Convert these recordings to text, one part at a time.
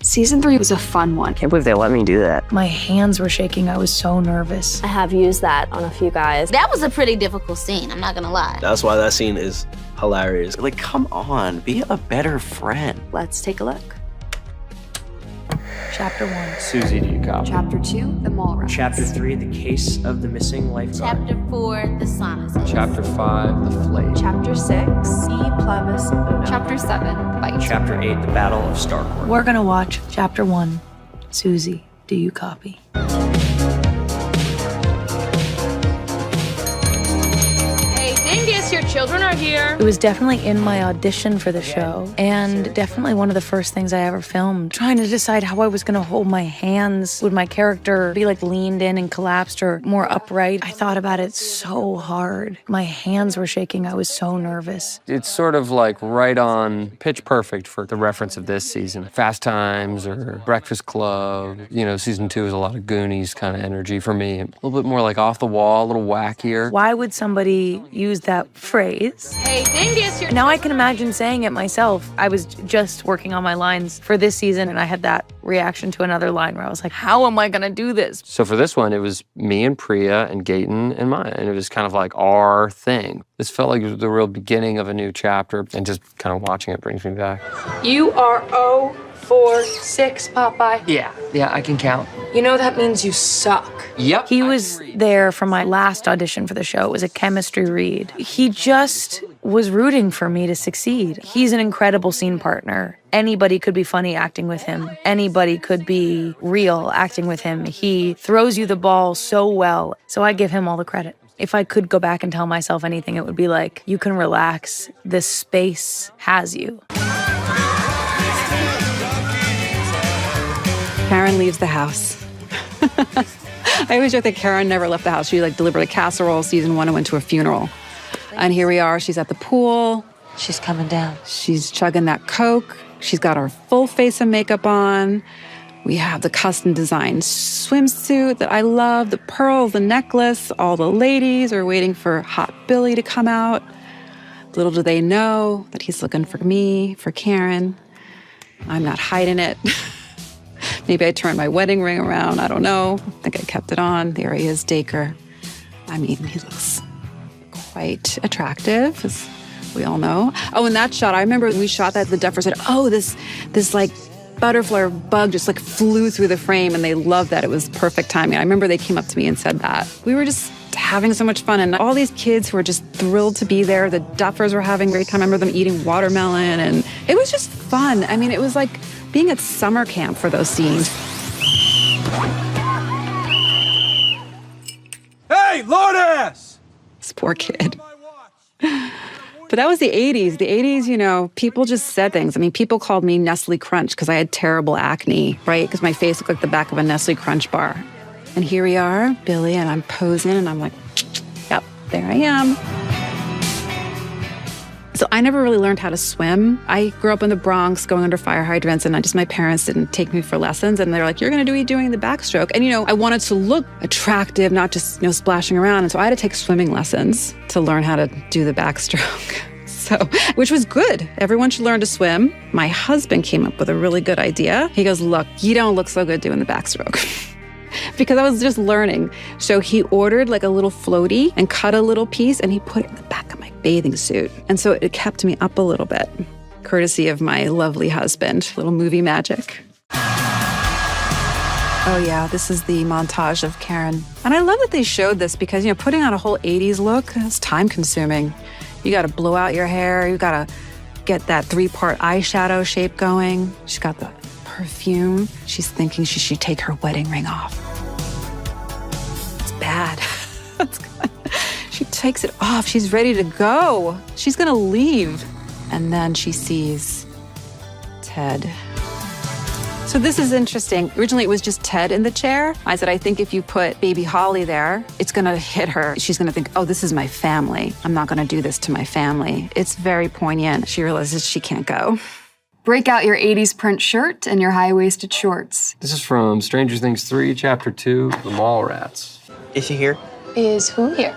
Season 3 was a fun one. Can't believe they let me do that. My hands were shaking. I was so nervous. I have used that on a few guys. That was a pretty difficult scene, I'm not gonna lie. That's why that scene is hilarious. Like, come on, be a better friend. Let's take a look. Chapter 1. Susie, do you copy? Chapter 2, the mall rats. Chapter 3, the case of the missing lifeguard. Chapter 4, the sauna. Chapter 5, the flame. Chapter 6, E Plebis Uno. Chapter 7, Bite. Chapter 8, the Battle of Starcourt. We're gonna watch Chapter 1. Susie, do you copy? Your children are here. It was definitely in my audition for the show, and definitely one of the first things I ever filmed. Trying to decide how I was gonna hold my hands. Would my character be like leaned in and collapsed or more upright? I thought about it so hard. My hands were shaking. I was so nervous. It's sort of like right on pitch perfect for the reference of this season. Fast Times or Breakfast Club. You know, season 2 is a lot of Goonies kind of energy for me. A little bit more like off the wall, a little wackier. Why would somebody use that phrase? Hey, Dingus, you're... Now I can imagine saying it myself. I was just working on my lines for this season, and I had that reaction to another line where I was like, how am I gonna do this? So for this one, it was me and Priya and Gaten and Maya, and it was kind of like our thing. This felt like it was the real beginning of a new chapter, and just kind of watching it brings me back. You are 046, Popeye. Yeah, I can count. You know that means you suck. Yep. He was there for my last audition for the show. It was a chemistry read. He just was rooting for me to succeed. He's an incredible scene partner. Anybody could be funny acting with him. Anybody could be real acting with him. He throws you the ball so well. So I give him all the credit. If I could go back and tell myself anything, it would be like, you can relax. This space has you. Karen leaves the house. I always joke that Karen never left the house. She delivered a casserole season 1 and went to a funeral. And here we are, she's at the pool. She's coming down. She's chugging that Coke. She's got her full face of makeup on. We have the custom designed swimsuit that I love, the pearls, the necklace. All the ladies are waiting for Hot Billy to come out. Little do they know that he's looking for me, for Karen. I'm not hiding it. Maybe I turned my wedding ring around. I don't know. I think I kept it on. There he is, Dacre. I mean, he looks quite attractive, as we all know. Oh, in that shot, I remember we shot that. The Duffer said, "Oh, this like butterfly or bug just like flew through the frame," and they loved that. It was perfect timing. I remember they came up to me and said that. We were just having so much fun, and all these kids were just thrilled to be there. The Duffers were having a great time. I remember them eating watermelon, and it was just fun. I mean, it was like being at summer camp for those scenes. Hey, Lourdes! This poor kid. But that was the 80s. The 80s, you know, people just said things. I mean, people called me Nestle Crunch because I had terrible acne, right? Because my face looked like the back of a Nestle Crunch bar. And here we are, Billy, and I'm posing, and I'm like, yep, there I am. So I never really learned how to swim. I grew up in the Bronx going under fire hydrants, and my parents didn't take me for lessons. And they're like, you're going to be doing the backstroke. And, you know, I wanted to look attractive, not just, you know, splashing around. And so I had to take swimming lessons to learn how to do the backstroke. So, which was good. Everyone should learn to swim. My husband came up with a really good idea. He goes, look, you don't look so good doing the backstroke. Because I was just learning. So he ordered like a little floaty and cut a little piece, and he put it in the back of my bathing suit. And so it kept me up a little bit, courtesy of my lovely husband. Little movie magic. Oh yeah, this is the montage of Karen. And I love that they showed this because, you know, putting on a whole 80s look is time consuming. You gotta blow out your hair. You gotta get that 3-part eyeshadow shape going. She's got the perfume. She's thinking she should take her wedding ring off. It's bad. She takes it off. She's ready to go. She's gonna leave. And then she sees Ted. So this is interesting. Originally, it was just Ted in the chair. I said, I think if you put baby Holly there, it's gonna hit her. She's gonna think, oh, this is my family. I'm not gonna do this to my family. It's very poignant. She realizes she can't go. Break out your 80s print shirt and your high-waisted shorts. This is from Stranger Things 3, Chapter 2, The Mall Rats. Is she here? Is who here?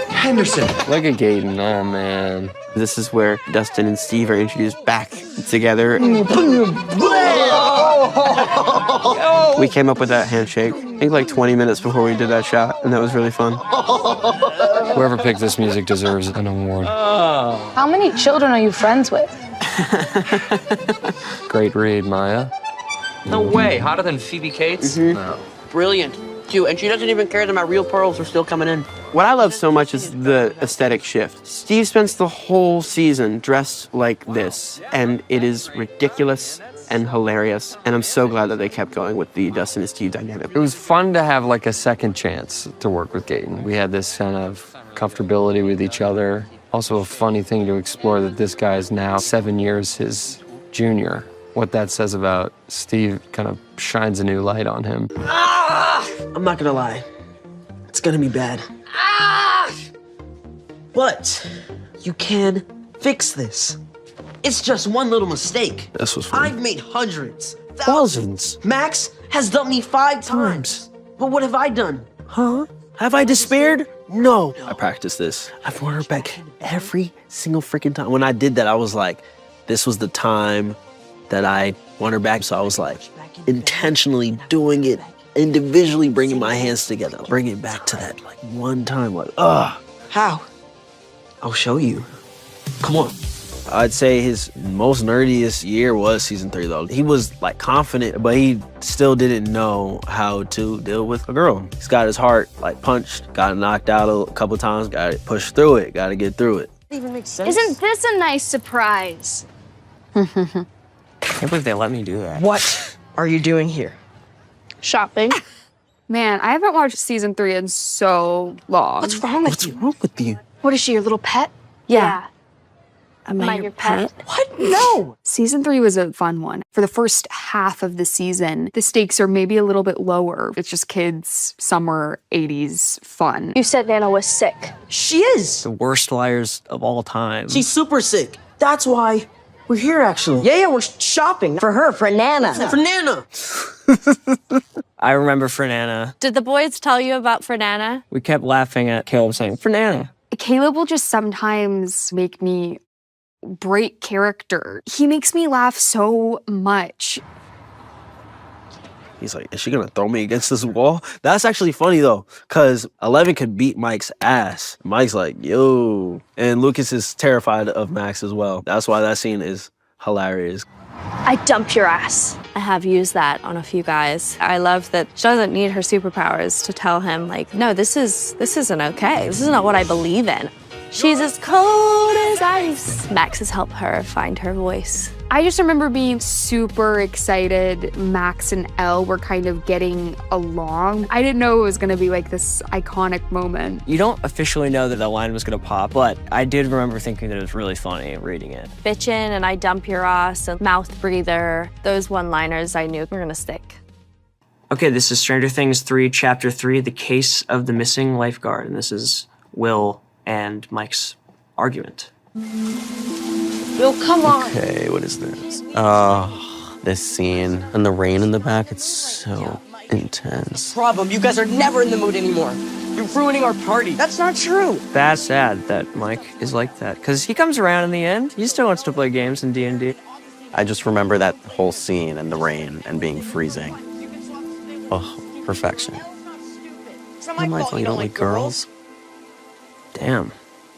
Henderson. Look at Gaten. Oh, man. This is where Dustin and Steve are introduced back together. We came up with that handshake, I think like 20 minutes before we did that shot, and that was really fun. Whoever picked this music deserves an award. How many children are you friends with? Great read, Maya. No way. Hotter than Phoebe Cates? No. Brilliant. Too, and she doesn't even care that my real pearls are still coming in. What I love so much is the aesthetic shift. Steve spends the whole season dressed like this, and it is ridiculous and hilarious, and I'm so glad that they kept going with the Dustin and Steve dynamic. It was fun to have like a second chance to work with Gaten. We had this kind of comfortability with each other. Also a funny thing to explore that this guy is now 7 years his junior. What that says about Steve kind of shines a new light on him. I'm not gonna lie. It's gonna be bad. But you can fix this. It's just one little mistake. This was fun. I've made hundreds, Thousands. Max has dumped me 5 times. But what have I done? Huh? Have I despaired? No. I practiced this. I've won her back every single freaking time. When I did that, I was like, this was the time that I won her back. So I was like, intentionally doing it, individually bringing my hands together, bringing it back to that like one time. Like, how? I'll show you. Come on. I'd say his most nerdiest year was season 3, though. He was like confident, but he still didn't know how to deal with a girl. He's got his heart like punched, got knocked out a couple times, got to push through it, got to get through it. Even makes sense. Isn't this a nice surprise? I can't believe they let me do that. What are you doing here? Shopping. Man, I haven't watched season 3 in so long. What's wrong with you? What's wrong with you? What is she, your little pet? Yeah. Am I your pet? What? No. Season 3 was a fun one. For the first half of the season, the stakes are maybe a little bit lower. It's just kids, summer, 80s fun. You said Nana was sick. She is. The worst liars of all time. She's super sick. That's why we're here, actually. Yeah, we're shopping for her, for Nana. For Nana. I remember Fernana. Did the boys tell you about Fernana? We kept laughing at Caleb saying, Fernana. Caleb will just sometimes make me break character. He makes me laugh so much. He's like, is she gonna throw me against this wall? That's actually funny though, because 11 could beat Mike's ass. Mike's like, yo. And Lucas is terrified of Max as well. That's why that scene is hilarious. I dump your ass. I have used that on a few guys. I love that she doesn't need her superpowers to tell him, like, no, this isn't okay. This is not what I believe in. She's as cold as ice. Max has helped her find her voice. I just remember being super excited. Max and Elle were kind of getting along. I didn't know it was gonna be like this iconic moment. You don't officially know that the line was gonna pop, but I did remember thinking that it was really funny reading it. Bitchin' and I dump your ass and mouth breather. Those one-liners I knew were gonna stick. Okay, this is Stranger Things 3, Chapter 3, The Case of the Missing Lifeguard. And this is Will and Mike's argument. Will, come on. Okay, what is this? Oh, this scene and the rain in the back, it's so intense. Problem, you guys are never in the mood anymore. You're ruining our party. That's not true. That's sad that Mike is like that, because he comes around in the end. He still wants to play games in D&D. I just remember that whole scene and the rain and being freezing. Oh, perfection. I'm like, you don't like girls? Damn.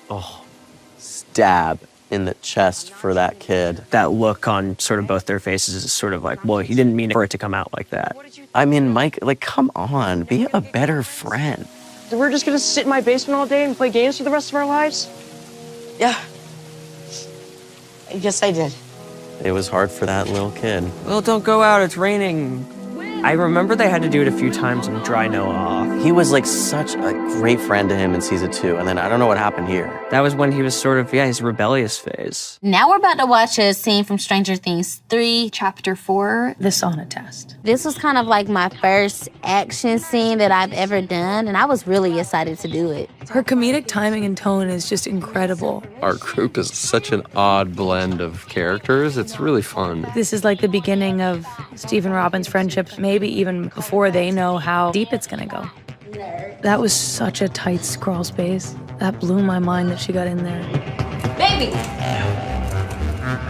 Oh, stab in the chest for that kid. That look on sort of both their faces is sort of like, well, he didn't mean for it to come out like that. I mean, Mike, like, come on, be a better friend. We're just gonna sit in my basement all day and play games for the rest of our lives? Yeah. Yes, I did. It was hard for that little kid. Well, don't go out, it's raining. I remember they had to do it a few times and dry Noah off. He was like such a great friend to him in season 2, and then I don't know what happened here. That was when he was sort of, his rebellious phase. Now we're about to watch a scene from Stranger Things 3, Chapter 4. The sauna test. This was kind of like my first action scene that I've ever done, and I was really excited to do it. Her comedic timing and tone is just incredible. Our group is such an odd blend of characters. It's really fun. This is like the beginning of Steve and Robin's friendship, maybe even before they know how deep it's gonna go. That was such a tight scroll space. That blew my mind that she got in there. Baby!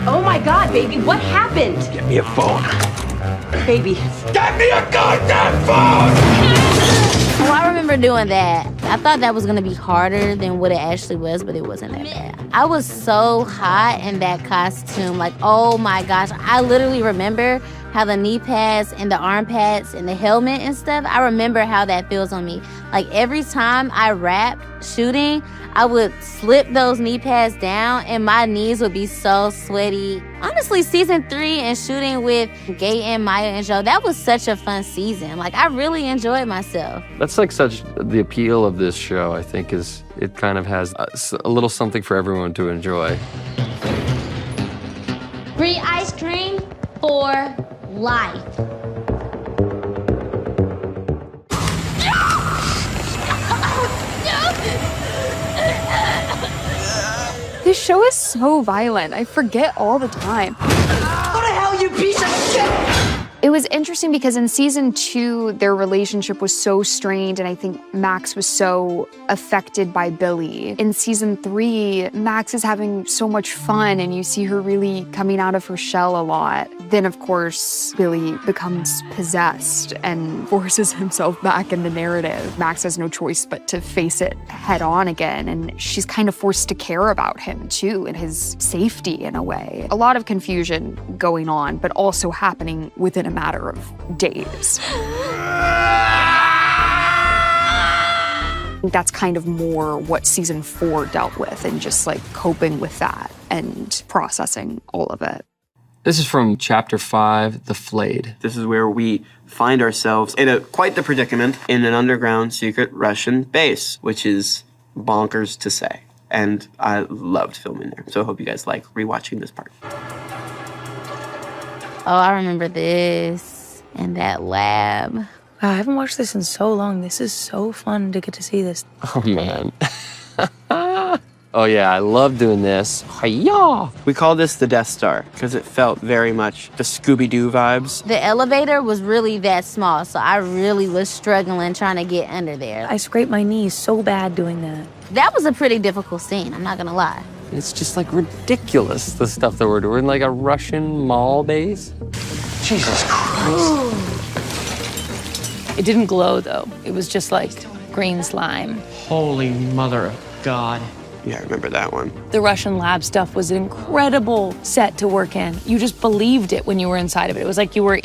Oh my God, baby, what happened? Get me a phone. Baby. Get me a goddamn phone! Oh, I remember doing that. I thought that was gonna be harder than what it actually was, but it wasn't that bad. I was so hot in that costume. Like, oh my gosh. I literally remember how the knee pads and the arm pads and the helmet and stuff, I remember how that feels on me. Like every time I rapped shooting, I would slip those knee pads down and my knees would be so sweaty. Honestly, season 3 and shooting with Gay and Maya and Joe, that was such a fun season. Like I really enjoyed myself. That's like such the appeal of this show, I think, is it kind of has a little something for everyone to enjoy. Free ice cream for life. This show is so violent. I forget all the time. What the hell, you piece of shit? It was interesting because in season 2, their relationship was so strained, and I think Max was so affected by Billy. In season 3, Max is having so much fun, and you see her really coming out of her shell a lot. Then, of course, Billy becomes possessed and forces himself back in the narrative. Max has no choice but to face it head on again, and she's kind of forced to care about him, too, and his safety in a way. A lot of confusion going on, but also happening within a matter of days. That's kind of more what season 4 dealt with, and just like coping with that and processing all of it. This is from chapter 5, The Flayed. This is where we find ourselves in quite the predicament in an underground secret Russian base, which is bonkers to say. And I loved filming there. So I hope you guys like rewatching this part. Oh, I remember this and that lab. Wow, I haven't watched this in so long. This is so fun to get to see this. Oh, man. Oh, yeah, I love doing this. Hi-ya! We call this the Death Star because it felt very much the Scooby-Doo vibes. The elevator was really that small, so I really was struggling trying to get under there. I scraped my knees so bad doing that. That was a pretty difficult scene, I'm not gonna lie. It's just like ridiculous, the stuff that we're doing, like a Russian mall base. Jesus Christ. It didn't glow, though. It was just like green slime. Holy mother of God. Yeah, I remember that one. The Russian lab stuff was an incredible set to work in. You just believed it when you were inside of it. It was like you were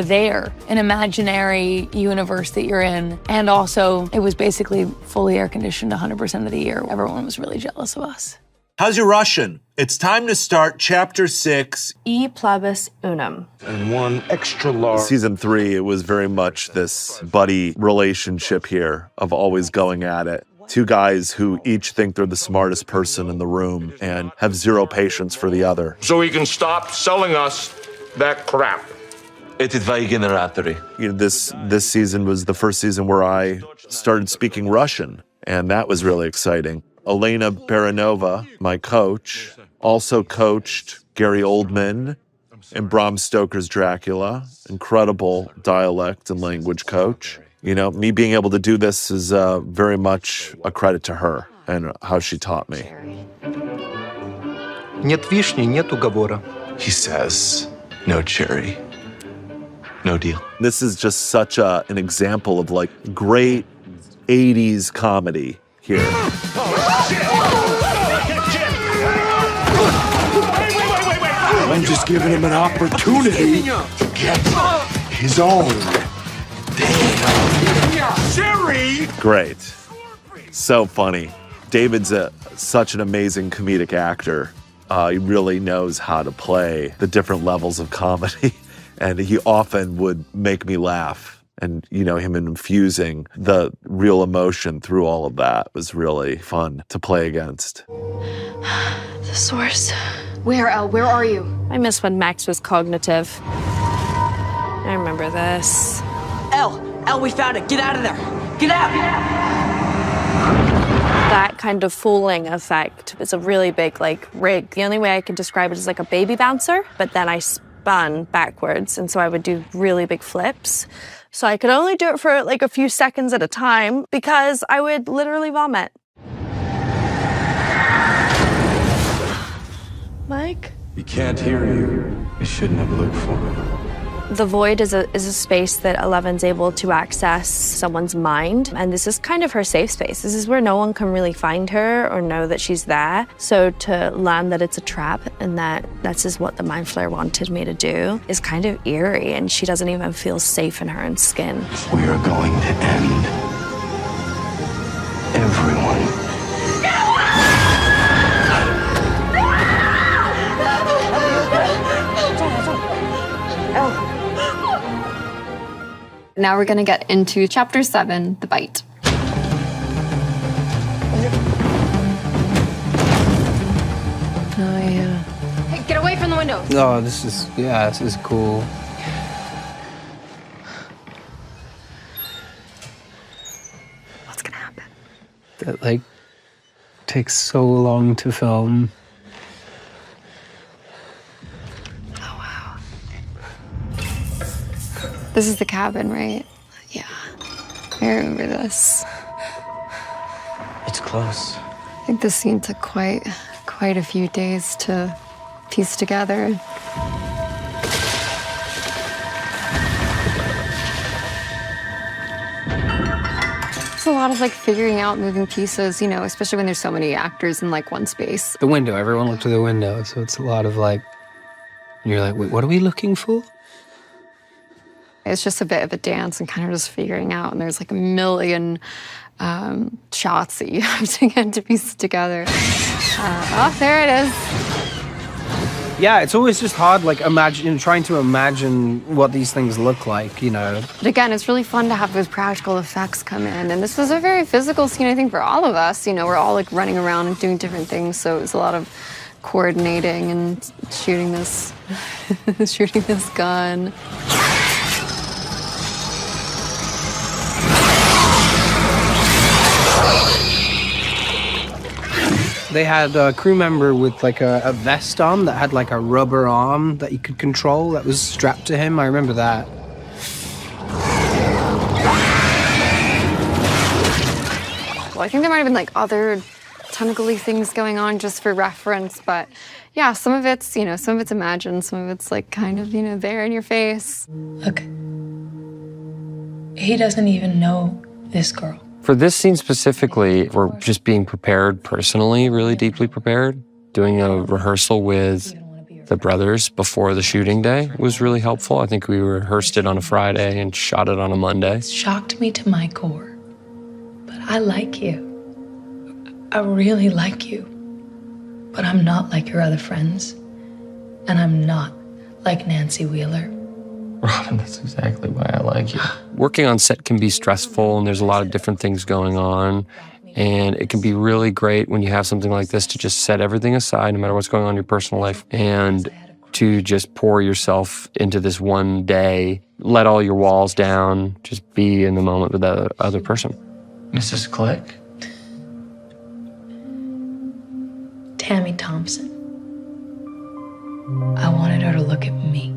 there, an imaginary universe that you're in. And also, it was basically fully air conditioned 100% of the year. Everyone was really jealous of us. How's your Russian? It's time to start chapter 6. E pluribus unum. And one extra large. Season 3, it was very much this buddy relationship here of always going at it. Two guys who each think they're the smartest person in the room and have zero patience for the other. So he can stop selling us that crap. You know, this season was the first season where I started speaking Russian, and that was really exciting. Elena Baranova, my coach, also coached Gary Oldman in Bram Stoker's Dracula. Incredible dialect and language coach. You know, me being able to do this is very much a credit to her and how she taught me. Нет вишни, нет уговора. He says, no cherry, no deal. This is just such an example of like great 80s comedy here. I'm just giving him an opportunity to get his own. Sherry! Great. So funny. David's such an amazing comedic actor. He really knows how to play the different levels of comedy, and he often would make me laugh. And, you know, him infusing the real emotion through all of that was really fun to play against. The source. Where, Elle? Where are you? I miss when Max was cognitive. I remember this. Elle, we found it. Get out of there. Get out! That kind of fooling effect is a really big, like, rig. The only way I can describe it is like a baby bouncer, but then I spun backwards, and so I would do really big flips. So I could only do it for like a few seconds at a time because I would literally vomit. can't hear you, you shouldn't have looked for it. The void is a space that Eleven's able to access someone's mind, and this is kind of her safe space. This is where no one can really find her or know that she's there. So to learn that it's a trap and that that's just what the Mind Flayer wanted me to do is kind of eerie, and she doesn't even feel safe in her own skin. We are going to end everyone. Now we're gonna get into chapter 7, The Bite. Oh, yeah. Hey, get away from the window. Oh, this is cool. What's gonna happen? That, like, takes so long to film. This is the cabin, right? Yeah. I remember this. It's close. I think this scene took quite a few days to piece together. It's a lot of like figuring out moving pieces, you know, especially when there's so many actors in like one space. The window, everyone looked to the window, so it's a lot of like, you're like, wait, what are we looking for? It's just a bit of a dance and kind of just figuring out, and there's like a million shots that you have to get to piece together. Oh, there it is. Yeah, it's always just hard, like trying to imagine what these things look like, you know. But again, it's really fun to have those practical effects come in, and this was a very physical scene, I think, for all of us. You know, we're all like running around and doing different things, so it was a lot of coordinating and shooting this, shooting this gun. They had a crew member with like a vest on that had like a rubber arm that you could control that was strapped to him. I remember that. Well, I think there might have been like other tentacle-y things going on just for reference, but yeah, some of it's, you know, some of it's imagined, some of it's like kind of, you know, there in your face. Look, he doesn't even know this girl. For this scene specifically, we're just being prepared personally, really deeply prepared. Doing a rehearsal with the brothers before the shooting day was really helpful. I think we rehearsed it on a Friday and shot it on a Monday. It shocked me to my core, but I like you. I really like you. But I'm not like your other friends, and I'm not like Nancy Wheeler. Robin, that's exactly why I like you. Working on set can be stressful, and there's a lot of different things going on. And it can be really great when you have something like this to just set everything aside, no matter what's going on in your personal life, and to just pour yourself into this one day, let all your walls down, just be in the moment with the other person. Mrs. Click? Tammy Thompson. I wanted her to look at me.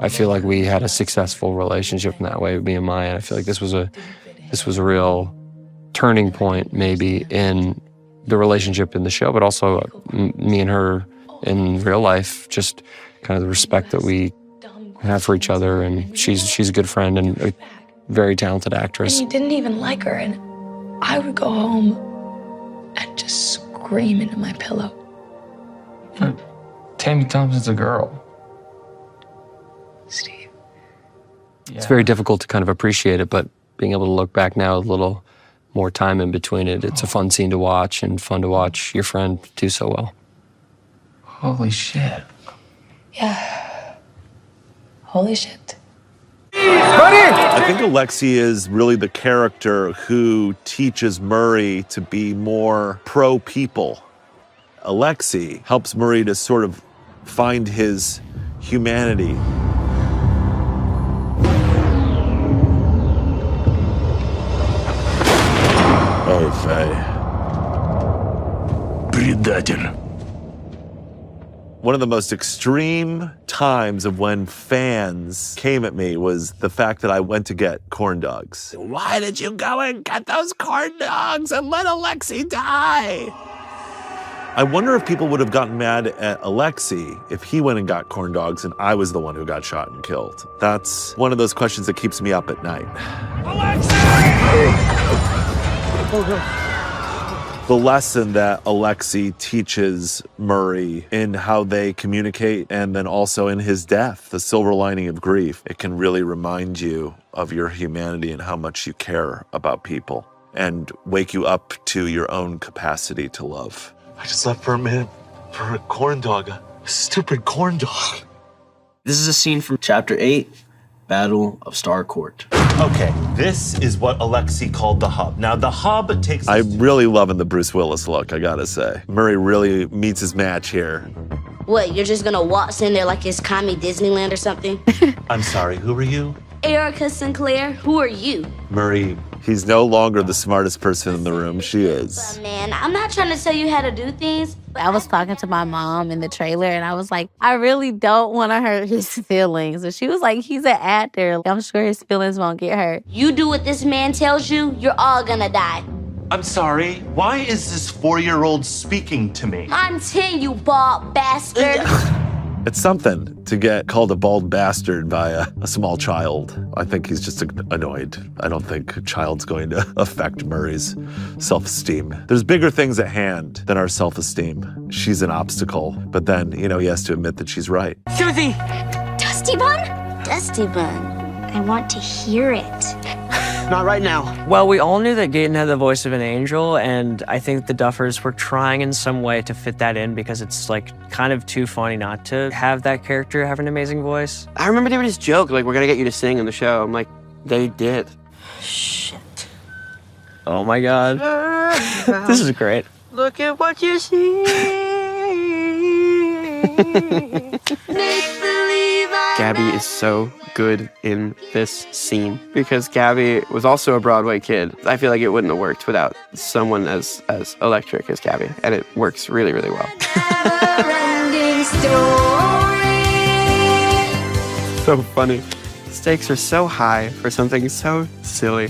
I feel like we had a successful relationship in that way, me and Maya. I feel like this was a real turning point, maybe, in the relationship in the show, but also me and her in real life. Just kind of the respect that we have for each other, and she's a good friend and a very talented actress. And you didn't even like her, and I would go home and just scream into my pillow. Tammy Thompson's a girl. Steve. It's very difficult to kind of appreciate it, but being able to look back now with a little more time in between it, it's a fun scene to watch and fun to watch your friend do so well. Holy shit. Yeah. Holy shit. I think Alexi is really the character who teaches Murray to be more pro-people. Alexi helps Murray to sort of find his humanity. Oh, Faye. Предатель. One of the most extreme times of when fans came at me was the fact that I went to get corn dogs. Why did you go and get those corn dogs and let Alexi die? I wonder if people would have gotten mad at Alexei if he went and got corn dogs and I was the one who got shot and killed. That's one of those questions that keeps me up at night. The lesson that Alexei teaches Murray in how they communicate and then also in his death, the silver lining of grief, it can really remind you of your humanity and how much you care about people and wake you up to your own capacity to love. I just left for a minute for a corn dog, a stupid corn dog. This is a scene from Chapter 8, Battle of Starcourt. Okay, this is what Alexei called the hub. Now, the hub takes... I'm really loving the Bruce Willis look, I gotta say. Murray really meets his match here. What, you're just gonna waltz in there like it's Commie Disneyland or something? I'm sorry, who are you? Erica Sinclair, who are you? Murray, he's no longer the smartest person in the room. She is. Man, I'm not trying to tell you how to do things. I was talking to my mom in the trailer, and I was like, I really don't want to hurt his feelings. And she was like, he's an actor. I'm sure his feelings won't get hurt. You do what this man tells you, you're all gonna die. I'm sorry, why is this 4-year-old speaking to me? I'm 10, you bald bastard. It's something to get called a bald bastard by a small child. I think he's just annoyed. I don't think a child's going to affect Murray's self-esteem. There's bigger things at hand than our self-esteem. She's an obstacle, but then, he has to admit that she's right. Susie! Dusty Bun? Dusty Bun. I want to hear it. Not right now. Well, we all knew that Gaten had the voice of an angel, and I think the Duffers were trying in some way to fit that in because it's kind of too funny not to have that character have an amazing voice. I remember they would just joke, we're gonna get you to sing in the show. I'm like, they did. Shit. Oh my God. This is great. Look at what you see. Gabby is so good in this scene because Gabby was also a Broadway kid. I feel like it wouldn't have worked without someone as electric as Gabby, and it works really, really well. So funny. Stakes are so high for something so silly.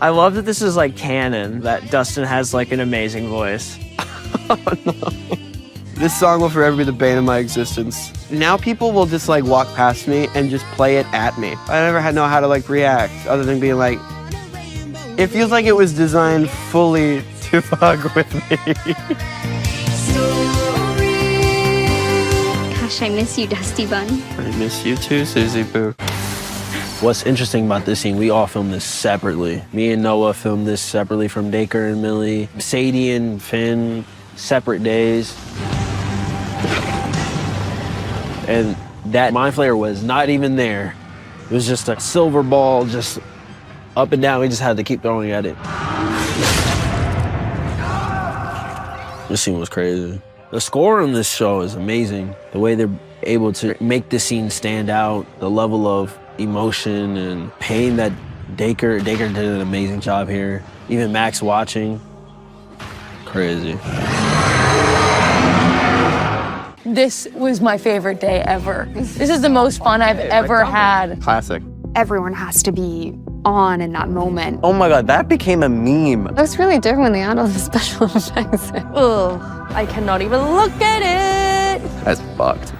I love that this is canon, that Dustin has an amazing voice. Oh no. This song will forever be the bane of my existence. Now people will just walk past me and just play it at me. I never know how to react other than being it feels like it was designed fully to fuck with me. Gosh, I miss you, Dusty Bun. I miss you too, Susie Boo. What's interesting about this scene, we all filmed this separately. Me and Noah filmed this separately from Dacre and Millie. Sadie and Finn, separate days. And that mind flare was not even there. It was just a silver ball, just up and down. We just had to keep throwing at it. This scene was crazy. The score on this show is amazing. The way they're able to make the scene stand out, the level of emotion and pain that Dacre did an amazing job here. Even Max watching, crazy. This was my favorite day ever. This is the most fun I've ever had. Classic. Everyone has to be on in that moment. Oh my God, that became a meme. It was really different when they had all the special effects. Ugh, I cannot even look at it. That's fucked.